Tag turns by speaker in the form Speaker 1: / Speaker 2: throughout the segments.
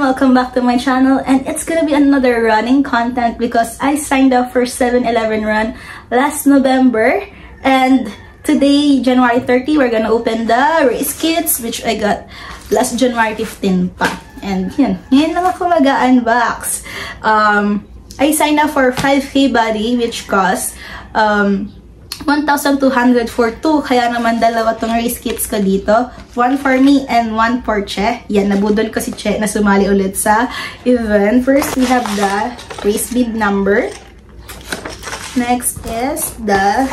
Speaker 1: welcome back to my channel, and it's gonna be another running content because I signed up for 7-Eleven run last November, and today, January 30, we're gonna open the race kits which I got last January 15 pa. And yun lang ako mag-unbox. I signed up for 5K body which costs 1,200 for 2. Kaya naman dalawa tong race kits ko dito. One for me and one for Che. Yan, nabudol ko si Che na sumali ulit sa event. First, we have the race bib number. Next is the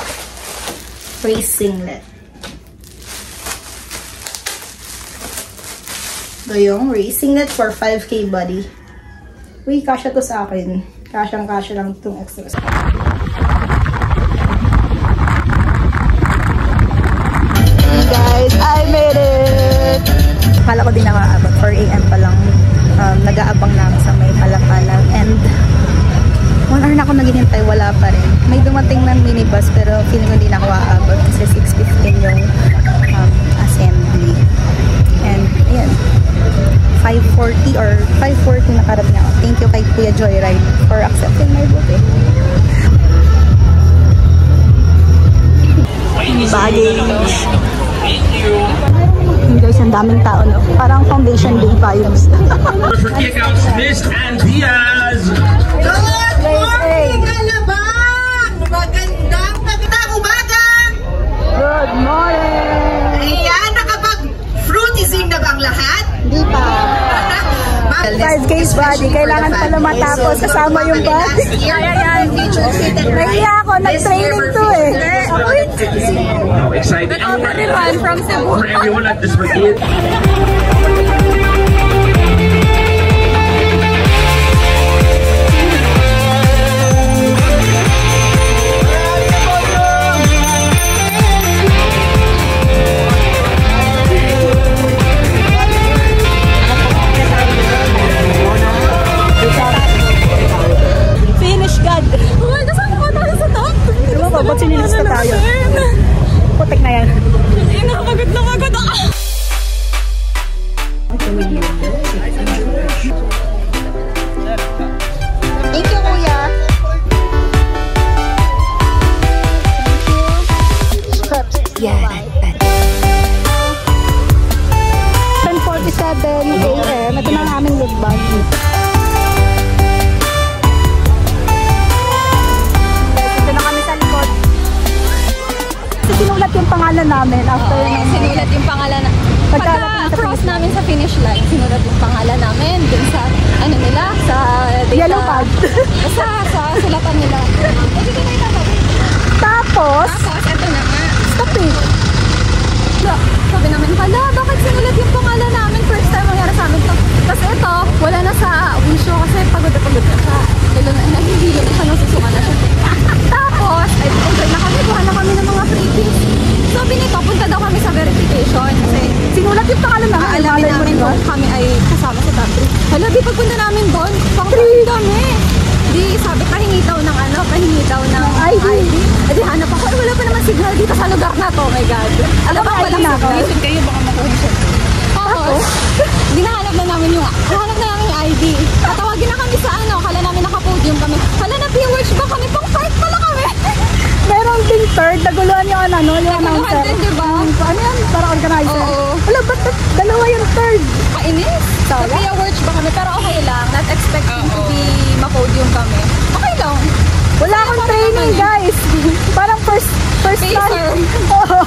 Speaker 1: race singlet. Ito yung race singlet for 5K body. Uy, kasya to sa akin. Kasyang-kasya lang itong extra. Guys, I made it! Akala ko din nakaabot. 4 AM pa lang. Nag-aabang na ako sa may Palapalag. And 1 hour na ako naghihintay, wala pa rin. May dumating ng minibus pero feeling ko hindi na ako aabot kasi 6:15 yung assembly. And ayan, 5:40 or 5:40 nakarating ako. Thank you kay Kuya Joyride for accepting my booking. Baggage. Guys, ang daming tao, no? Parang foundation day vibes.
Speaker 2: Miss Ann Diaz!
Speaker 3: Good morning, Alabang! Magandang umaga!
Speaker 1: Good morning!
Speaker 3: Ayan, nakapag-fruitizing na bang lahat?
Speaker 1: Hindi pa. 5K body, kailangan pala matapos kasama yung body. Nahiya ako, nag-training to eh.
Speaker 2: Excited for everyone at this weekend.
Speaker 1: Ba't sinilis na tayo? Putik na yan.
Speaker 3: Nakapagod na pagod ako.
Speaker 1: Thank you, Kuya. Yeah, that. 10:47 AM. Ito na ang aming look bag. Sinulat yung pangalan namin after
Speaker 4: sinulat yung pangalan pagka-cross namin sa finish line, sinulat yung pangalan namin dun sa ano nila, sa data,
Speaker 1: yellow pad.
Speaker 4: sa sulatan nila.
Speaker 1: Tapos
Speaker 4: eto na nga.
Speaker 1: Stop eh.
Speaker 4: Sabi namin, hala, bakit sinulat yung pangalan namin? First time mangyari sa amin to. Tapos ito, wala na sa wisho kasi pagod na siya. Nahihilo na siya, nasusuka na siya. Tapos, ay order na kami, kuha na kami ng mga freebies. Sabi nito, punta daw kami sa verification. Kasi
Speaker 1: sinulat yung pangalan namin.
Speaker 4: alamin namin kung kami ay kasama sa top 3. Hala, di pagpunta namin doon, pang 3 kami. Di, sabi, pahingi daw ng ID. Di, hanap ako, wala pa naman signal dito sa lugar na to. Oh my God. Alam ba, walang signal.
Speaker 3: Kayo baka makuhin siya.
Speaker 4: Tapos, ginahanap na namin yung ID. Tatawagin na kami sa kala namin naka-podium kami. Kala na viewers ba kami? Pang part pala kami.
Speaker 1: Meron ding third, naguluhan yung yung announcer.
Speaker 4: Din, diba?
Speaker 1: Ano yan? Para organizer.
Speaker 4: Oo.
Speaker 1: Wala, ba't dalawa yung third?
Speaker 4: Kainis. Sabi awards ba kami? Pero okay lang. Not expecting to be ma-podium kami. Okay lang.
Speaker 1: Wala akong training, guys. Parang first time. Oo.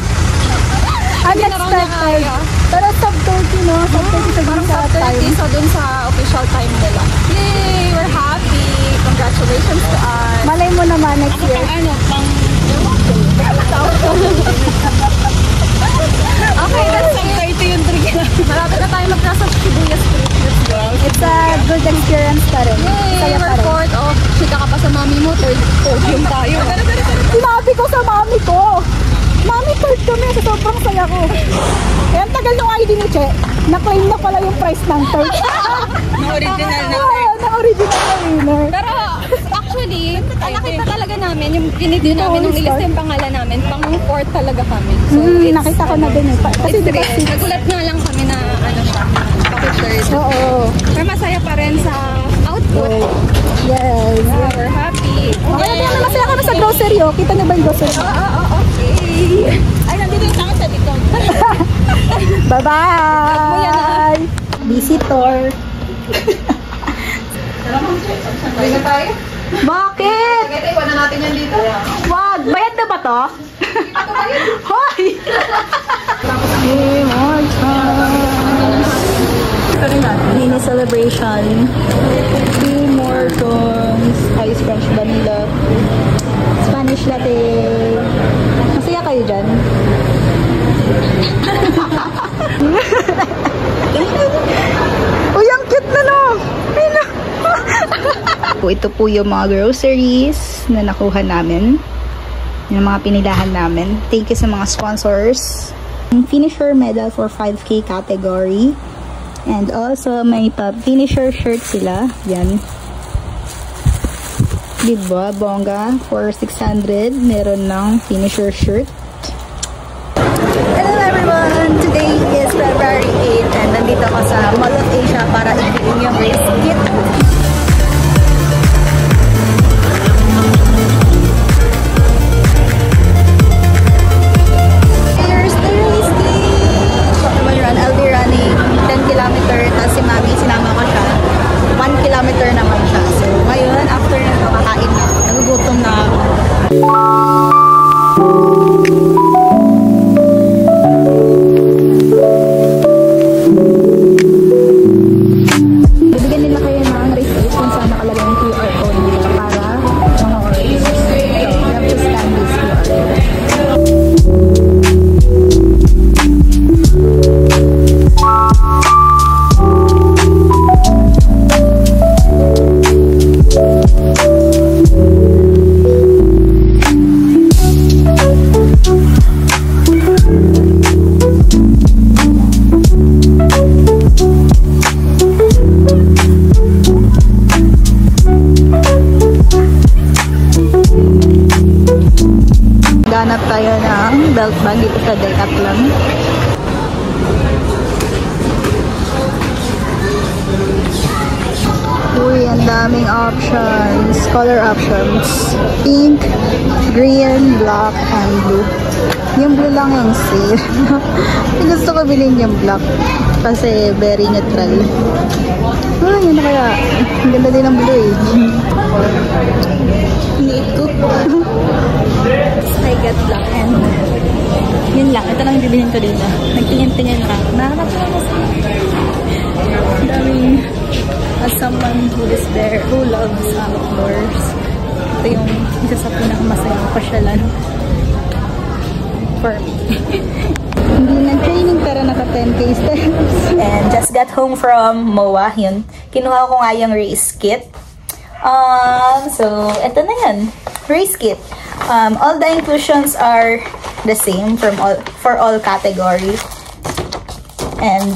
Speaker 1: Unexpected. Pero sub 30, no? Sub 30 sa
Speaker 4: Parang
Speaker 1: sa
Speaker 4: sub 30
Speaker 1: time.
Speaker 4: so dun sa official time nila. Yay! We're happy. Congratulations to us.
Speaker 1: Malay mo naman next year.
Speaker 4: Okay, that's it.
Speaker 3: Yung trick na.
Speaker 4: Malapit na tayo mag-nasa Shibuya Street. Let's go.
Speaker 1: It's a good experience pa rin.
Speaker 4: Yay!
Speaker 1: Saya pa
Speaker 4: We're
Speaker 1: rin.
Speaker 4: fourth. Oh, chika ka pa sa mami mo. Third podium tayo.
Speaker 1: Sinabi ko sa mami ko. Mami, third kami. Sa sobrang saya ko. Kaya ang tagal ng ID ni Che. Na-claim na pala yung price ng third.
Speaker 3: Na-original na.
Speaker 1: Na-original na winner.
Speaker 4: Pero actually, nakita talaga namin, yung pinidyo namin, nung nilista yung pangalan namin, pang fourth talaga kami. So,
Speaker 1: Nakita ko na din eh. Kasi
Speaker 4: it's
Speaker 1: diba,
Speaker 4: real. Nagulat nga lang kami na ano siya. pictures. Oo. Pero masaya pa rin sa output.
Speaker 1: Yes.
Speaker 4: Yeah, we're happy.
Speaker 1: Okay, okay. Masaya kami sa grocery, oh. Kita niyo ba yung grocery?
Speaker 4: Okay. Ay, nandito yung tangan sa dito.
Speaker 1: Bye-bye! Visitor.
Speaker 3: Balik na tayo.
Speaker 1: Bakit?
Speaker 3: Kaya iwan na natin yan dito.
Speaker 1: Wag! Bayad na ba to? Hoy! Hey, more chance. Mini celebration. 2 more cones. Ice French vanilla. Spanish latte. Masaya kayo dyan? Uy, ang cute na no! Ay na! Ito po yung mga groceries na nakuha namin. Yung mga pinilahan namin. Thank you sa mga sponsors. Finisher medal for 5K category. And also, may pa-finisher shirt sila. Yan. Diba? Bongga. For 600, meron ng finisher shirt. Hello everyone! Today is February 8 and nandito ako sa Mall of Asia para i-bring yung race kit. Here's the race kit! I'll be running 10 kilometer, tapos si Mami, sinama ko siya. 1 kilometer naman siya. So ngayon, after nito, kakain na. Nagugutom na ako. Ganap tayo ng belt bag dito sa Decathlon. Uy, ang daming options. Color options. Pink, green, black, and blue. Yung blue lang yung sale. Gusto ko bilhin yung black. Kasi very neutral. Ah, yun na kaya. Ang ganda din ng blue eh. Need ko. I get black and yun lang. Ito lang yung bibilhin ko dito. Nagtingin-tingin lang. Nakakatawa kasi. Ang daming as someone who is there, who loves outdoors. Ito yung isa sa pinakamasayang pasyalan for me. Hindi nag-training pero naka 10K steps. And just got home from MOA. Yun. Kinuha ko nga yung race kit. So, ito na yan. Race kit. All the inclusions are the same for all categories. And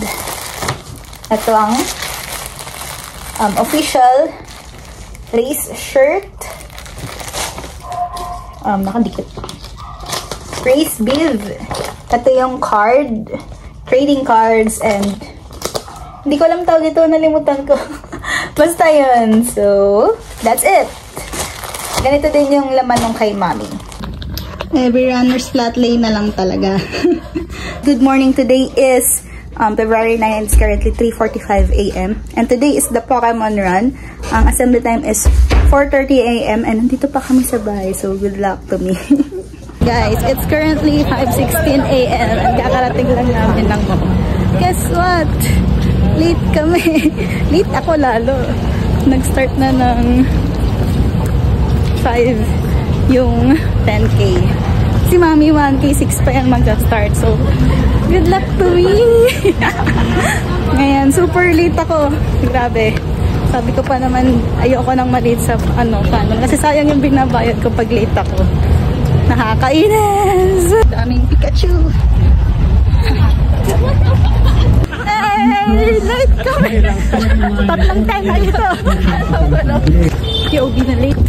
Speaker 1: ito ang official race shirt. Nakadikit. Race bib. Ito yung card. Trading cards and hindi ko alam tawag ito. Nalimutan ko. Basta yun. So, that's it. Ganito din yung laman ng kay Mami. Every runner's flat lane na lang talaga. Good morning. Today is February 9. It's currently 3:45 AM. And today is the Pokemon run. Ang assembly time is 4:30 AM. And nandito pa kami sa bahay. So, good luck to me. Guys, it's currently 5:16 AM. And kakarating lang namin ng mall. Guess what? Late kami. Late ako lalo. Nag-start na ng 5 yung 10K. Si Mami 1K, 6 pa yan mag-start. So, good luck to me! Ngayon, super late ako. Grabe. Sabi ko pa naman, ayoko nang malate sa paano. Kasi sayang yung binabayad ko pag late ako. Nakakainis! Daming Pikachu! Hey! Late kami! Tatlong time na ito! POV na late.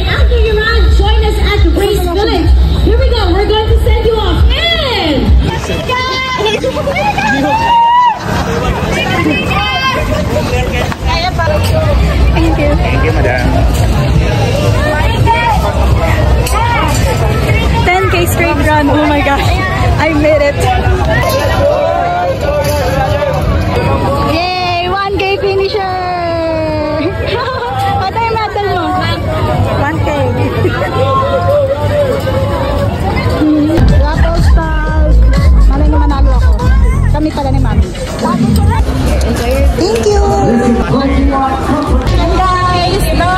Speaker 5: After your run, join us at the Race Village. Here we go. We're going to send
Speaker 1: I made it. Yay! 1K finisher! Ano yung medal mo? 1K. Rapple style. Malay na manalo ako. Kami pala ni Mami. Thank you! And guys, the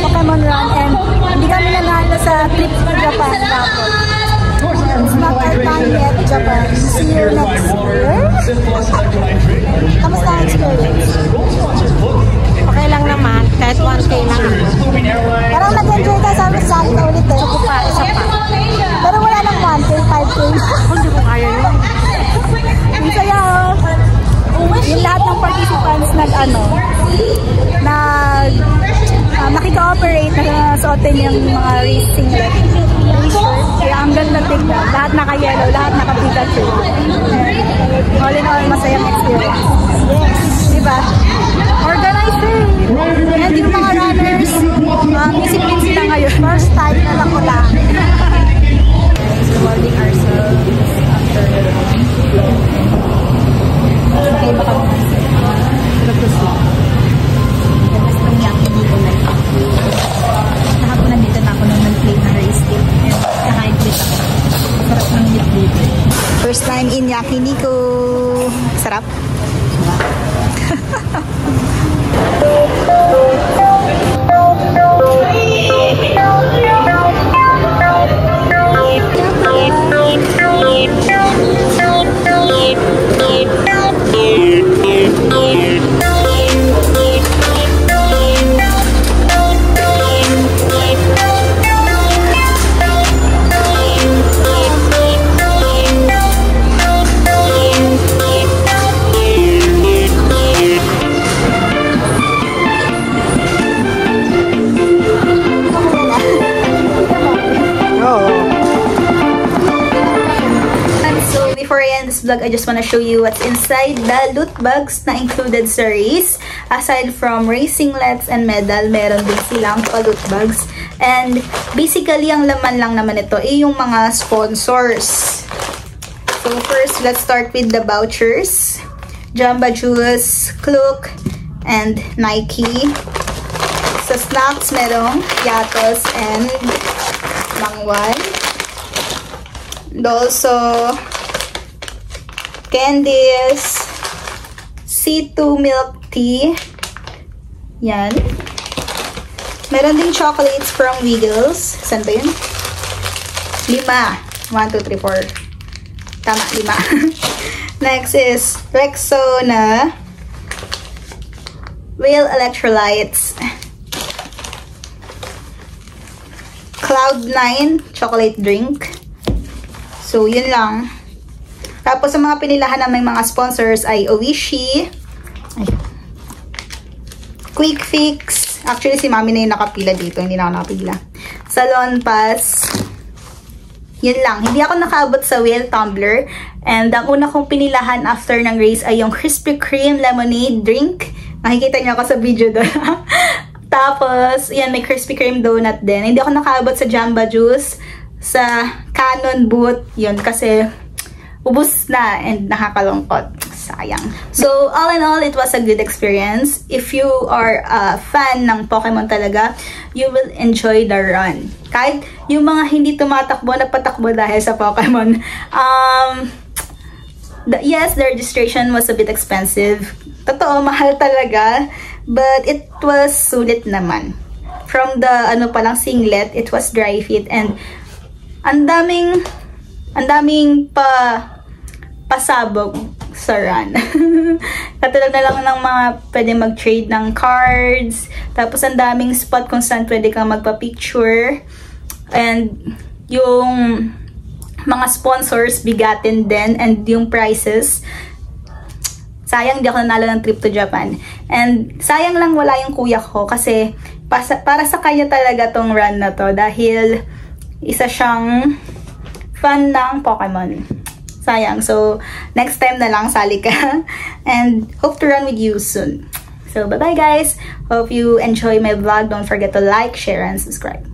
Speaker 1: Pokemon Run, and hindi kami nanalo sa trip to Japan dapat. It's not our time yet, Japan. See you next year. Kamusta ang experience?
Speaker 5: Okay lang naman, kahit 1K lang ako.
Speaker 1: Parang nag-enjoy ka sa Rosari na ulit eh.
Speaker 5: Isa pa.
Speaker 1: Pero wala nang 1K, 5K.
Speaker 5: Hindi ko kaya yun.
Speaker 1: Ang saya oh. Yung lahat ng participants nakika-operate na suotin yung mga racing t-shirt. Kaya ang ganda tignan. Lahat naka-yellow, lahat naka-Pikachu. All in all, masayang experience. Yes, diba? Organized eh. And yung mga runners, discipline sila ngayon. First time na lang ko lang. Rewarding ourselves after the run. Okay, baka tapos lang. Tapos nangyaki dito na ito. Nakapon nandito na ako nung nag-play na race team. And kakain-play ako. Sarap ng meat dito. First time in Yakiniku. Sarap. Vlog, I just want to show you what's inside the loot bags na included sa race. Aside from racinglets and medal, meron din silang pa-loot bags. And basically, ang laman lang naman ito ay yung mga sponsors. So first, let's start with the vouchers. Jamba Juice, Klook, and Nike. Sa snacks, merong Yatos and Mangwan. And also candies, C2 milk tea. Yan. Meron ding chocolates from Wiggles. Saan ba yun? 5. 1, 2, 3, 4. Tama, 5. Next is Rexona Whale Electrolytes. Cloud9 chocolate drink. So, yun lang. Tapos, sa mga pinilahan na may mga sponsors ay Oishi, Quick Fix. Actually, si Mami na yung nakapila dito. Hindi na ako nakapila. Salon Pass. Yun lang. Hindi ako nakaabot sa Whale Tumbler. And ang una kong pinilahan after ng race ay yung Krispy Kreme lemonade drink. Makikita niyo ako sa video doon. Tapos, yan, may Krispy Kreme donut din. Hindi ako nakaabot sa Jamba Juice. Sa Canon booth. Yun, kasi ubus na and nakakalungkot. Sayang. So, all in all, it was a good experience. If you are a fan ng Pokemon talaga, you will enjoy the run. Kahit yung mga hindi tumatakbo, napatakbo dahil sa Pokemon. Yes, the registration was a bit expensive. Totoo, mahal talaga. But it was sulit naman. From the, palang singlet, it was dry fit. And ang daming pasabog sa run. Katulad na lang ng mga pwede mag-trade ng cards. Tapos ang daming spot kung saan pwede kang magpa-picture. And yung mga sponsors bigatin din. And yung prices. Sayang di ako nanalo ng trip to Japan. And sayang lang wala yung kuya ko. Kasi para sa kanya talaga tong run na to. Dahil isa siyang fan ng Pokemon. Sayang. So, next time na lang, sali ka. And hope to run with you soon. So, bye-bye guys. Hope you enjoy my vlog. Don't forget to like, share, and subscribe.